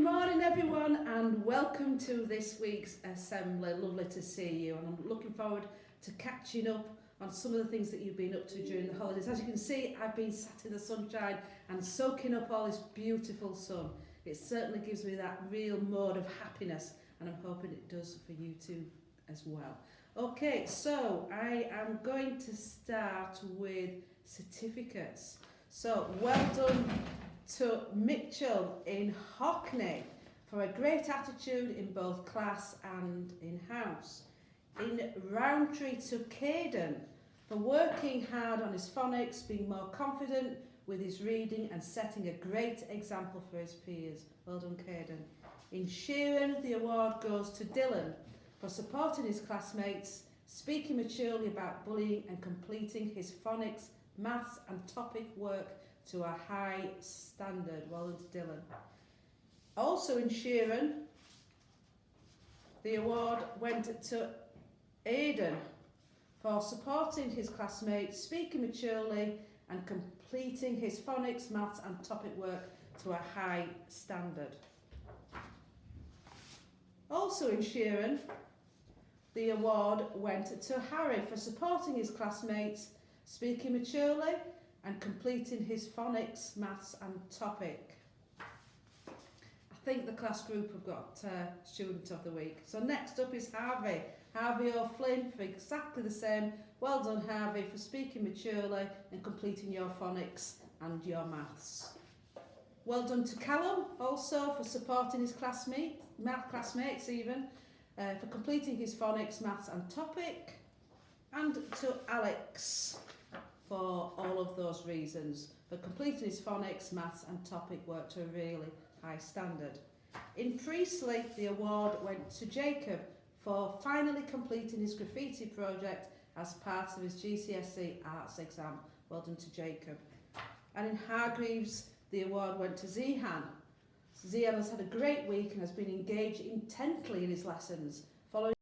morning everyone and welcome to this week's assembly. Lovely to see you, and I'm looking forward to catching up on some of the things that you've been up to during the holidays. As you can see, I've been sat in the sunshine and soaking up all this beautiful sun. It certainly gives me that real mode of happiness, and I'm hoping it does for you too as well. Okay, so I am going to start with certificates. So well done to Mitchell in Hockney for a great attitude in both class and in house. In Roundtree to Caden for working hard on his phonics, being more confident with his reading and setting a great example for his peers. Well done, Caden. In Sheeran, the award goes to Dylan for supporting his classmates, speaking maturely about bullying and completing his phonics, maths and topic work to a high standard. Well done to Dylan. Also in Sheeran, the award went to Aidan for supporting his classmates, speaking maturely and completing his phonics, maths and topic work to a high standard. Also in Sheeran, the award went to Harry for supporting his classmates, speaking maturely and completing his phonics, maths and topic. I think the class group have got student of the week. So next up is Harvey. Harvey O'Flynn for exactly the same. Well done, Harvey, for speaking maturely and completing your phonics and your maths. Well done to Callum, also for supporting his classmates even, for completing his phonics, maths and topic. And to Alex for all of those reasons, for completing his phonics, maths and topic work to a really high standard. In Priestley, the award went to Jacob for finally completing his graffiti project as part of his GCSE arts exam. Well done to Jacob. And in Hargreaves, the award went to Zihan. Zihan has had a great week and has been engaged intently in his lessons, following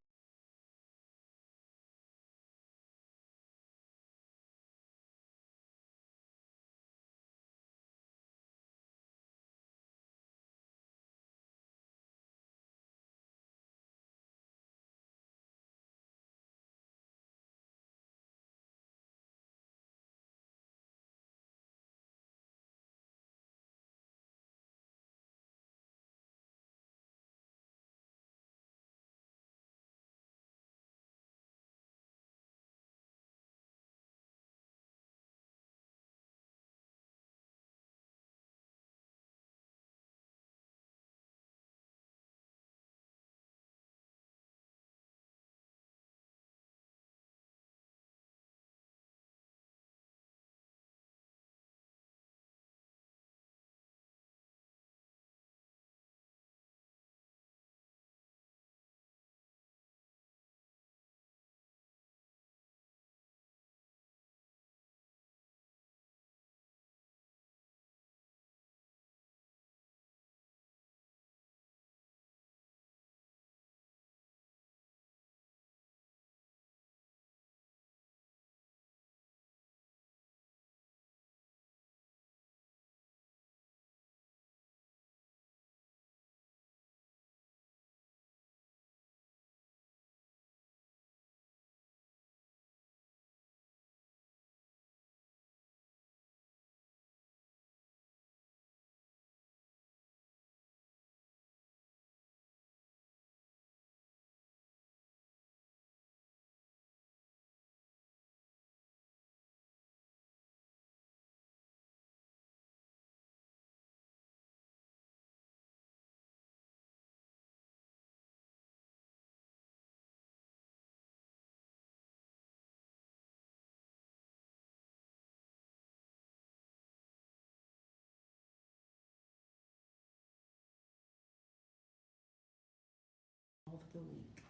of the week.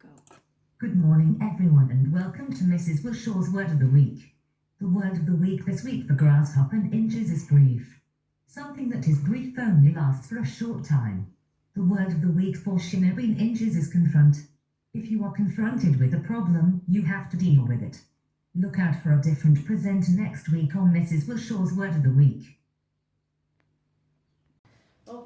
Go. Good morning everyone and welcome to Mrs. Wilshaw's Word of the Week. The word of the week this week for grasshopper in inches is brief. Something that is brief only lasts for a short time. The word of the week for shimmer in inches is confront. If you are confronted with a problem, you have to deal with it. Look out for a different presenter next week on Mrs. Wilshaw's Word of the Week.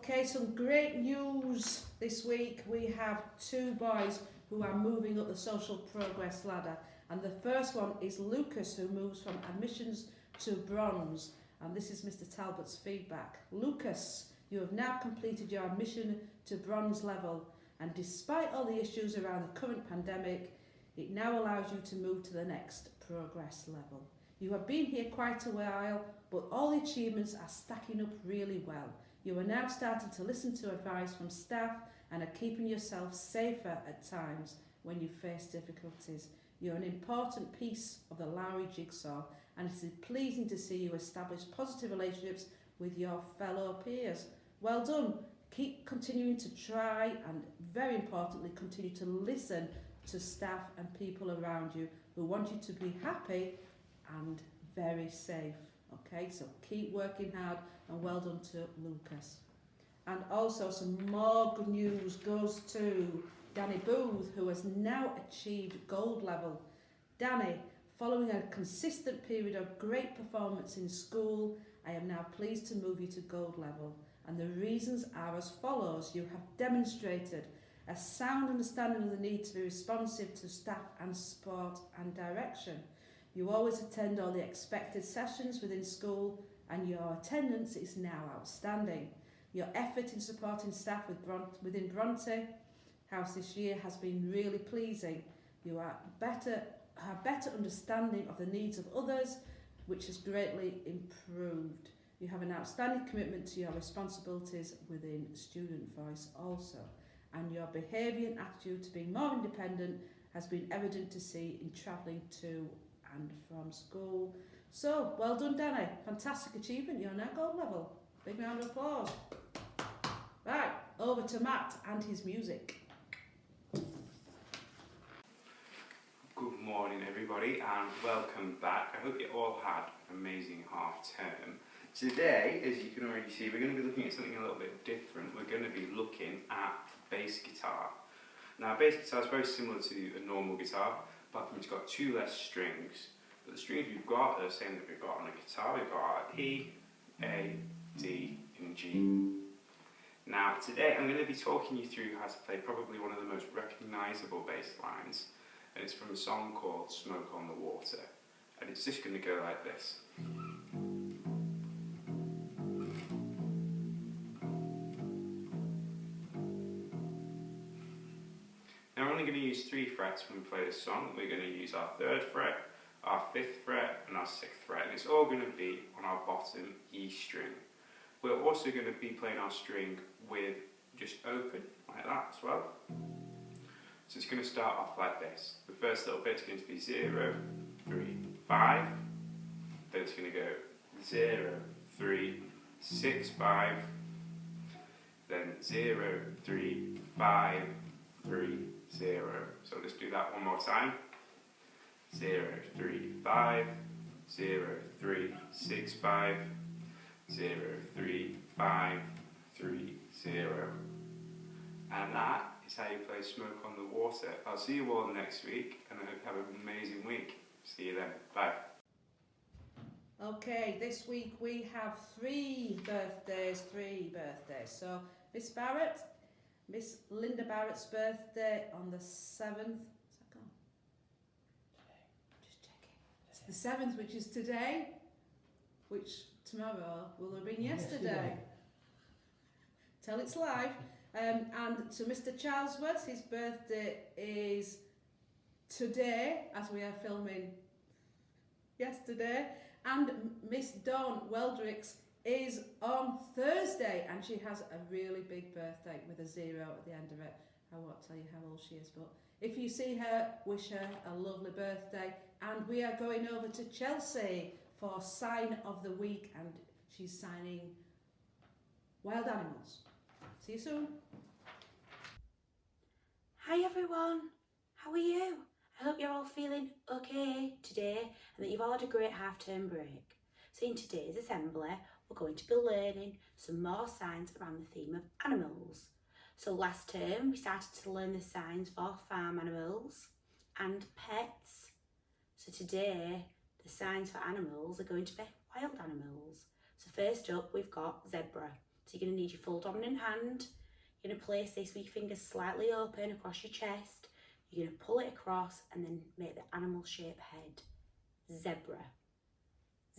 Okay, some great news this week. We have two boys who are moving up the social progress ladder. And the first one is Lucas, who moves from admissions to bronze. And this is Mr. Talbot's feedback. Lucas, you have now completed your admission to bronze level. And despite all the issues around the current pandemic, it now allows you to move to the next progress level. You have been here quite a while, but all the achievements are stacking up really well. You are now starting to listen to advice from staff and are keeping yourself safer at times when you face difficulties. You're an important piece of the Lowry jigsaw, and it is pleasing to see you establish positive relationships with your fellow peers. Well done. Keep continuing to try, and very importantly, continue to listen to staff and people around you who want you to be happy and very safe. Okay, so keep working hard, and well done to Lucas. And also some more good news goes to Danny Booth, who has now achieved gold level. Danny, following a consistent period of great performance in school, I am now pleased to move you to gold level. And the reasons are as follows. You have demonstrated a sound understanding of the need to be responsive to staff and support and direction. You always attend all the expected sessions within school, and your attendance is now outstanding. Your effort in supporting staff within Bronte House this year has been really pleasing. You have better understanding of the needs of others, which has greatly improved. You have an outstanding commitment to your responsibilities within Student Voice also, and your behaviour and attitude to being more independent has been evident to see in travelling to and from school. So, well done, Danny. Fantastic achievement. You're now gold level. Big round of applause. Right, over to Matt and his music. Good morning, everybody, and welcome back. I hope you all had an amazing half term. Today, as you can already see, we're going to be looking at something a little bit different. We're going to be looking at bass guitar. Now, bass guitar is very similar to a normal guitar, apart from it's got two less strings. But the strings we've got are the same that we've got on a guitar. We've got E, A, D, and G. Now, today I'm going to be talking you through how to play probably one of the most recognisable bass lines, and it's from a song called Smoke on the Water. And it's just going to go like this. Now we're only going to use 3 frets when we play this song. We're going to use our 3rd fret, our 5th fret and our 6th fret, and it's all going to be on our bottom E string. We're also going to be playing our string with just open, like that as well. So it's going to start off like this. The first little bit's going to be 0, 3, 5. Then it's going to go 0, 3, 6, 5. Then 0, 3, 5, 3, 0. So let's do that one more time. 0, 3, 5, 0, 3, 6, 5, 0, 3, 5, 3, 0. And that is how you play Smoke on the Water. I'll see you all next week, and I hope you have an amazing week. See you then. Bye. Okay, this week we have 3 birthdays. So, Miss Barrett, Miss Linda Barrett's birthday on the 7th. Is that gone? Just checking. It's the 7th, which is today, which tomorrow will have been yesterday. Tell it's live. And to Mr. Charlesworth, his birthday is today, as we are filming yesterday. And Miss Dawn Weldricks is on Thursday, and she has a really big birthday with a 0 at the end of it. I won't tell you how old she is, but if you see her, wish her a lovely birthday. And we are going over to Chelsea for Sign of the Week, and she's signing wild animals. See you soon. Hi everyone, how are you? I hope you're all feeling okay today and that you've all had a great half-term break. So in today's assembly, we're going to be learning some more signs around the theme of animals. So last term, we started to learn the signs for farm animals and pets. So today, the signs for animals are going to be wild animals. So first up, we've got zebra. So you're going to need your full dominant hand. You're going to place this with your fingers slightly open across your chest. You're going to pull it across and then make the animal shape head. Zebra.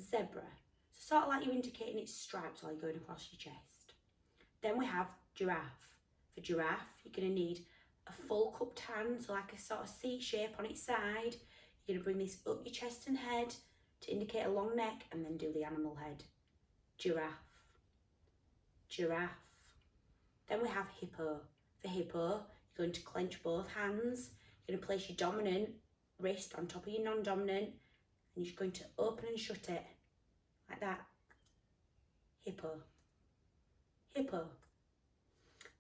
Zebra. So sort of like you're indicating its stripes while you're going across your chest. Then we have giraffe. For giraffe, you're going to need a full cupped hand, so like a sort of C shape on its side. You're going to bring this up your chest and head to indicate a long neck and then do the animal head. Giraffe. Giraffe. Then we have hippo. For hippo, you're going to clench both hands. You're going to place your dominant wrist on top of your non-dominant and you're going to open and shut it like that. Hippo. Hippo.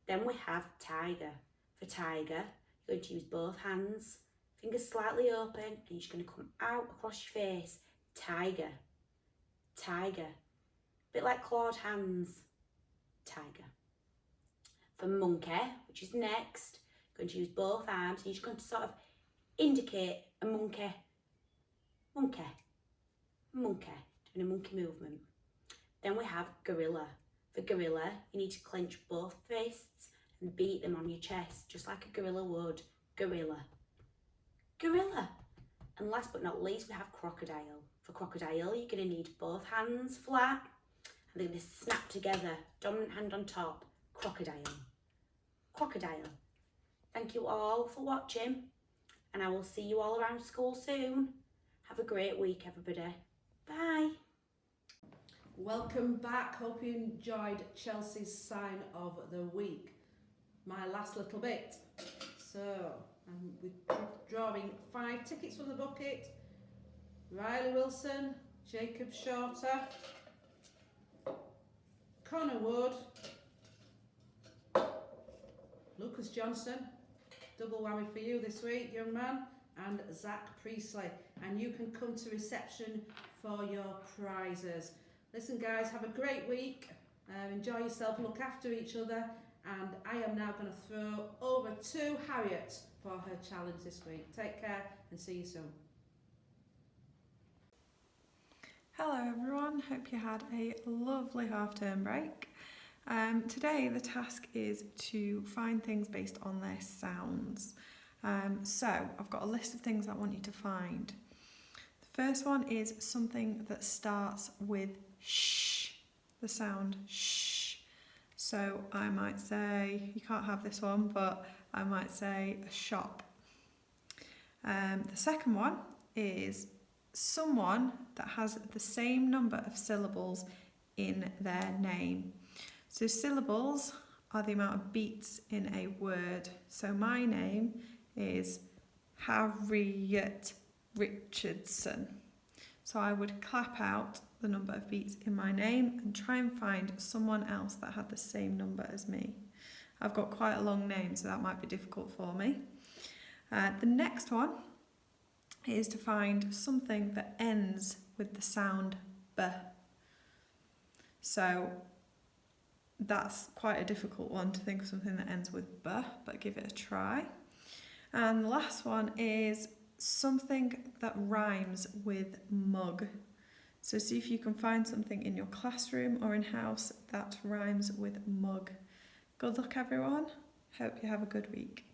Then we have tiger. For tiger, you're going to use both hands, fingers slightly open, and you're just going to come out across your face. Tiger. Tiger. A bit like clawed hands. Tiger. For monkey, which is next, you're going to use both arms, and you're just going to sort of indicate a monkey. Monkey. Monkey. Doing a monkey movement. Then we have gorilla. For gorilla, you need to clench both fists and beat them on your chest, just like a gorilla would. Gorilla. Gorilla. And last but not least, we have crocodile. For crocodile, you're going to need both hands flat, and they're going to snap together, dominant hand on top. Crocodile. Crocodile. Thank you all for watching, and I will see you all around school soon. Have a great week, everybody. Bye. Welcome back. Hope you enjoyed Chelsea's sign of the week. My last little bit. So, we're drawing 5 tickets from the bucket. Riley Wilson, Jacob Shorter, Connor Wood, Lucas Johnson, double whammy for you this week, young man, and Zach Priestley. And you can come to reception for your prizes. Listen guys, have a great week, enjoy yourself, look after each other, and I am now going to throw over to Harriet for her challenge this week. Take care and see you soon. Hello everyone, hope you had a lovely half-term break. Today the task is to find things based on their sounds. So I've got a list of things I want you to find. The first one is something that starts with sh, the sound sh. So I might say, you can't have this one, but I might say a shop. The second one is someone that has the same number of syllables in their name. So syllables are the amount of beats in a word. So my name is Harriet Richardson. So I would clap out the number of beats in my name and try and find someone else that had the same number as me. I've got quite a long name, so that might be difficult for me. The next one is to find something that ends with the sound B. So that's quite a difficult one to think of something that ends with B, but give it a try. And the last one is something that rhymes with mug. So see if you can find something in your classroom or in house that rhymes with mug. Good luck everyone. Hope you have a good week.